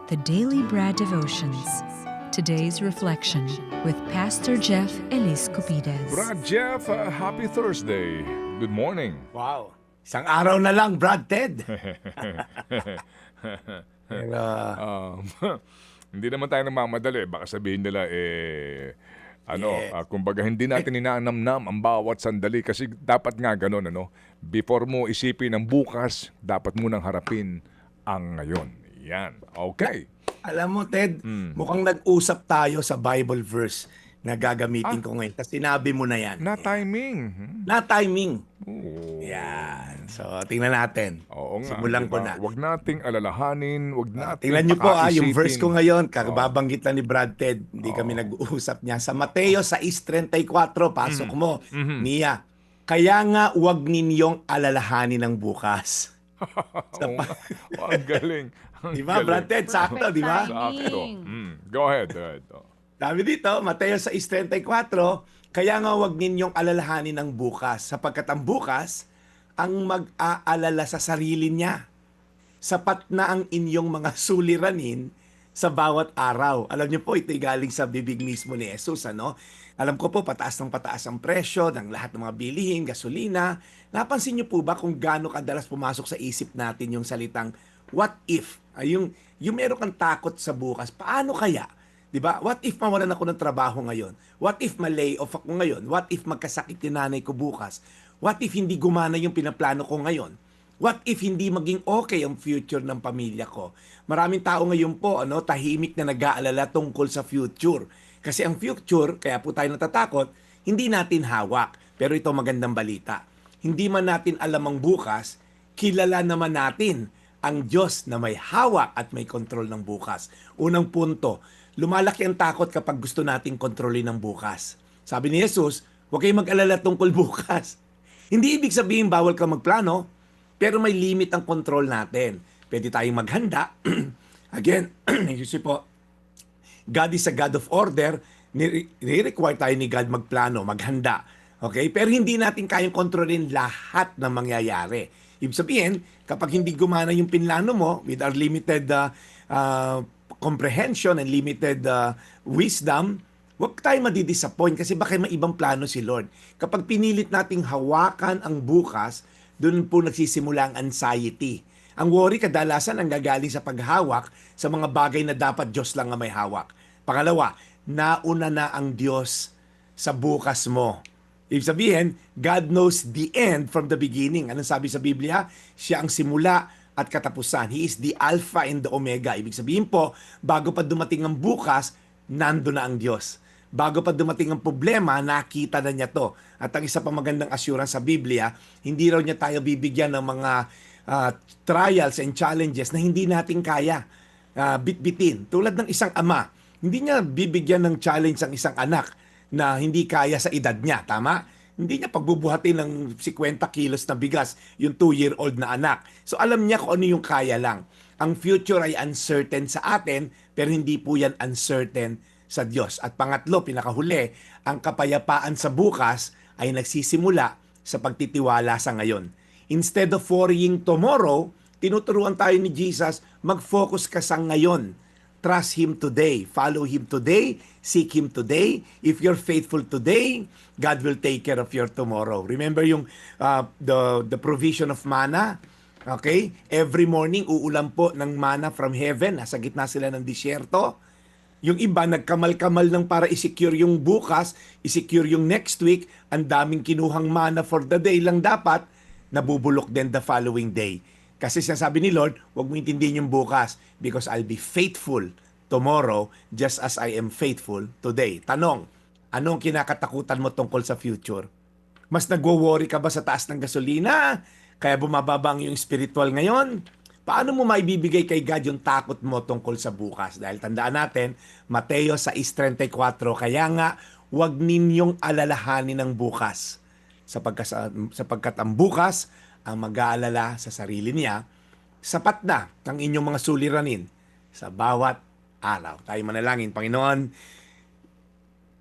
The Daily Bread Devotions. Today's reflection with Pastor Jeff Elis Cupides. Brad Jeff, happy Thursday. Good morning. Wow. Isang araw na lang, Brad Ted. Pero, Hindi naman tayo nagmamadali. Baka sabihin nila, Yes. kumbaga hindi natin inaanamnam ang bawat sandali kasi dapat nga ganun, ano? Before mo isipin ang bukas, dapat mo nang harapin ang ngayon. Yan. Okay. alam mo, Ted, mukhang nag-usap tayo sa Bible verse na gagamitin ko ngayon. Kasi sinabi mo na yan. Na timing. Na timing. Oo. Yan. So, tingnan natin. Oo nga. Simulan ko diba? na. Huwag nating alalahanin, huwag nating Tingnan niyo po yung pakaisipin. verse ko ngayon, kababanggit lang ni Brad Ted. Hindi kami nag-uusap niya. Sa Mateo 6:34, pasok mo, Mia. Kaya nga huwag ninyong alalahanin ng bukas. Oo nga. Ang galing. Ang Di ba, galing. Brad Ted? Sakto, di ba? Sakto. Go ahead. Sabi dito, Mateo 6:34, kaya nga huwag ninyong alalahanin ng bukas, sapagkat ang bukas ang mag-aalala sa sarili niya. Sapat na ang inyong mga suliranin sa bawat araw. Alam niyo po, ito'y galing sa bibig mismo ni Jesus, ano? Alam ko po, pataas ng pataas ang presyo ng lahat ng mga bilihin, gasolina. Napansin niyo po ba kung gaano kadalas pumasok sa isip natin yung salitang, what if? Yung meron kang takot sa bukas, paano kaya? 'Di ba? What if mawalan ako ng trabaho ngayon? What if ma-lay off ako ngayon? What if magkasakit yung nanay ko bukas? What if hindi gumana yung pinaplano ko ngayon? What if hindi maging okay ang future ng pamilya ko? Maraming tao ngayon po, tahimik na nag-aalala tungkol sa future. Kasi ang future, kaya po tayo natatakot, hindi natin hawak. Pero ito magandang balita. Hindi man natin alam ang bukas, kilala naman natin ang Diyos na may hawak at may kontrol ng bukas. Unang punto, lumalaki ang takot kapag gusto nating kontrolin ng bukas. Sabi ni Jesus, huwag kayong mag-alala tungkol bukas. Hindi ibig sabihin bawal ka magplano, pero may limit ang control natin. Pwede tayong maghanda. Again, excuse po, God is a God of order. Nire-require tayo ni God magplano, maghanda. Okay? Pero hindi natin kayang kontrolin lahat ng mangyayari. Ibig sabihin, kapag hindi gumana yung pinlano mo with our limited comprehension and limited wisdom, huwag tayo madidisappoint kasi baka may ibang plano si Lord. Kapag pinilit nating hawakan ang bukas, doon po nagsisimula ang anxiety. Ang worry kadalasan ang gagaling sa paghawak sa mga bagay na dapat Diyos lang ang may hawak. Pangalawa, nauna na ang Diyos sa bukas mo. Ibig sabihin, God knows the end from the beginning. Anong sabi sa Biblia? Siya ang simula at katapusan. He is the Alpha and the Omega. Ibig sabihin po, bago pa dumating ang bukas, nando na ang Diyos. Bago pa dumating ang problema, nakita na niya to. At ang isa pa magandang assurance sa Biblia, hindi raw niya tayo bibigyan ng mga trials and challenges na hindi natin kaya bitbitin. Tulad ng isang ama, hindi niya bibigyan ng challenge ang isang anak na hindi kaya sa edad niya, tama? Hindi niya pagbubuhatin ng 50 kilos na bigas yung 2-year-old na anak. So alam niya kung ano yung kaya lang. Ang future ay uncertain sa atin, pero hindi po yan uncertain sa Diyos. At pangatlo, pinakahuli, ang kapayapaan sa bukas ay nagsisimula sa pagtitiwala sa ngayon. Instead of worrying tomorrow, tinuturuan tayo ni Jesus, mag-focus ka sa ngayon. Trust Him today. Follow Him today. Seek Him today. If you're faithful today, God will take care of your tomorrow. Remember yung the provision of manna? Okay? Every morning, uulan po ng manna from heaven. Nasa gitna sila ng disyerto. Yung iba, nagkamal-kamal ng para i-secure yung bukas, i-secure yung next week. Ang daming kinuhang manna for the day lang dapat, nabubulok din the following day. Kasi sinasabi ni Lord, huwag mo intindihin yung bukas because I'll be faithful tomorrow just as I am faithful today. Tanong, anong kinakatakutan mo tungkol sa future? Mas nagwo-worry ka ba sa taas ng gasolina? Kaya bumababa ang yung spiritual ngayon? Paano mo maibibigay kay God yung takot mo tungkol sa bukas? Dahil tandaan natin, Mateo 6:34, kaya nga, huwag ninyong alalahanin ng bukas. Sapagkat ang bukas, ang mag-aalala sa sarili niya, sapat na ang inyong mga suliranin sa bawat araw. Tayo manalangin, Panginoon,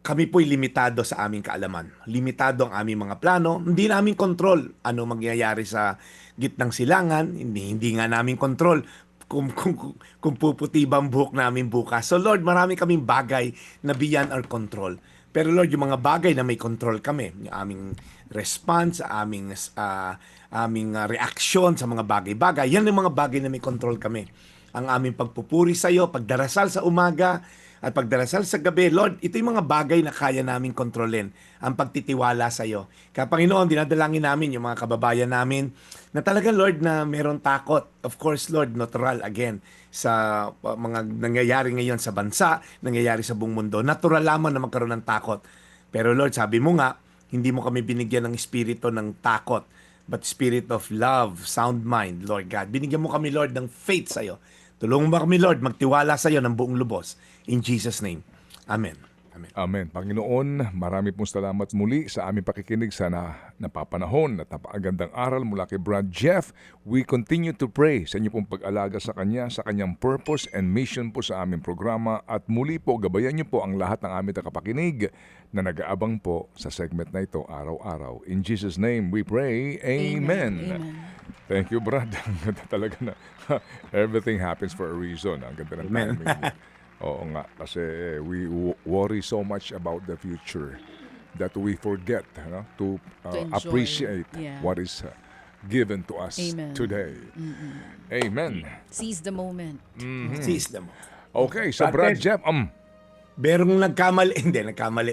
kami po'y limitado sa aming kaalaman. Limitado ang aming mga plano. Hindi namin kontrol ano mangyayari sa gitnang silangan. Hindi nga namin kontrol kung puputi ba ang buhok namin bukas. So Lord, marami kaming bagay na beyond our control. Pero Lord, yung mga bagay na may control kami, yung aming response, aming reaksyon sa mga bagay-bagay, yan yung mga bagay na may control kami. Ang aming pagpupuri sa iyo, pagdarasal sa umaga, at pagdarasal sa gabi, Lord, ito yung mga bagay na kaya namin kontrolin. Ang pagtitiwala sa iyo. Kaya Panginoon, dinadalangin namin yung mga kababayan namin na talaga, Lord, na meron takot. Of course, Lord, natural again sa mga nangyayari ngayon sa bansa, nangyayari sa buong mundo. Natural lamang na magkaroon ng takot. Pero Lord, sabi mo nga, hindi mo kami binigyan ng espiritu ng takot, but spirit of love, sound mind, Lord God. Binigyan mo kami, Lord, ng faith sa iyo. Tulungan mo kami, Lord, magtiwala sa iyo ng buong lubos. In Jesus' name. Amen. Amen. Amen. Panginoon, marami pong salamat muli sa aming pakikinig sa napapanahon at napakagandang aral mula kay Brad Jeff. We continue to pray sa inyo pong pag-alaga sa kanya, sa kanyang purpose and mission po sa aming programa. At muli po, gabayan niyo po ang lahat ng aming tagapakinig na nag-aabang po sa segment na ito araw-araw. In Jesus' name we pray. Amen. Thank you, Brad. Ang ganda talaga na everything happens for a reason. Ang ganda ng Amen. timing mo. Oo nga, kasi we worry so much about the future that we forget to enjoy. appreciate Yeah. what is given to us Amen. today. Amen. Seize the moment. Seize them. Okay, so Brad Brad Jeff, Merong nagkamali.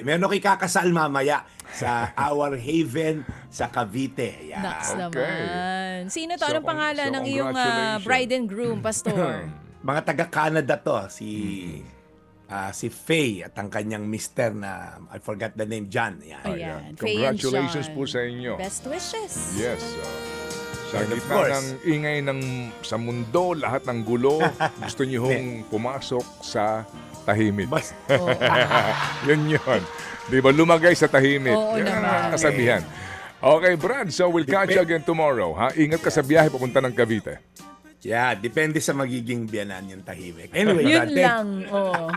Meron kakasal mamaya sa Our Haven sa Cavite. Yeah. Naks Okay. naman. Sino to? Anong pangalan so ng iyong congratulations. bride and groom, Pastor? Mga taga-Canada to, si Faye at ang kanyang mister na, I forgot the name, John. Yan. Ayan. Faye and Congratulations John. po sa inyo. Best wishes. Yes. Sa And of gitna course. ng ingay sa mundo, lahat ng gulo, gusto niyo hong pumasok sa tahimik. Bas- Oo. Yun. Di ba? Lumagay sa tahimik. Oo Yan ang naman. kasabihan. Okay, Brad. So we'll catch you again tomorrow. Ha? Ingat ka sa biyahe papunta ng Cavite. Yeah, depende sa magiging biyanan yung tahimik. Anyway, Yun Brad Ted, lang. Oh.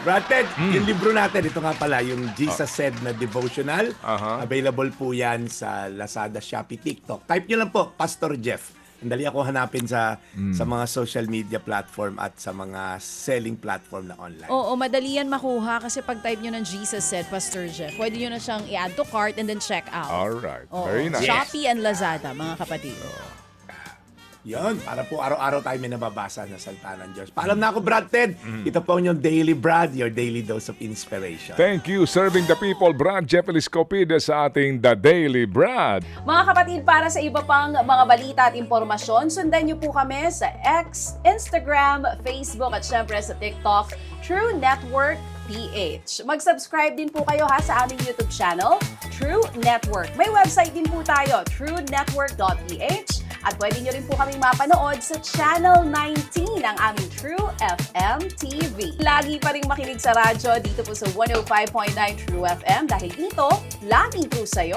Brad Ted, yung libro natin, ito nga pala, yung Jesus Said na devotional. Aha. Available po yan sa Lazada, Shopee, TikTok. Type nyo lang po, Pastor Jeff. Andali ako hanapin sa mga social media platform at sa mga selling platform na online. Oo, madali yan makuha kasi pag type nyo ng Jesus Said, Pastor Jeff, pwede nyo na siyang i-add to cart and then check out. Alright. Oo. Very nice. Shopee and Lazada, mga kapatid. Yon, para po araw-araw tayo may nababasa na salita ng Diyos. Paalam na ako, Brad Ted. Ito po yung Daily Brad, your daily dose of inspiration. Thank you, serving the people. Brad Jeff Eliscopides sa ating The Daily Brad. Mga kapatid, para sa iba pang mga balita at impormasyon, sundan niyo po kami sa X, Instagram, Facebook at syempre sa TikTok, True Network PH. Mag-subscribe din po kayo sa aming YouTube channel, True Network. May website din po tayo, truenetwork.ph. At pwede nyo rin po kaming mapanood sa Channel 19 ng aming True FM TV. Lagi pa rin makinig sa radyo dito po sa 105.9 True FM dahil dito, laging true sa'yo.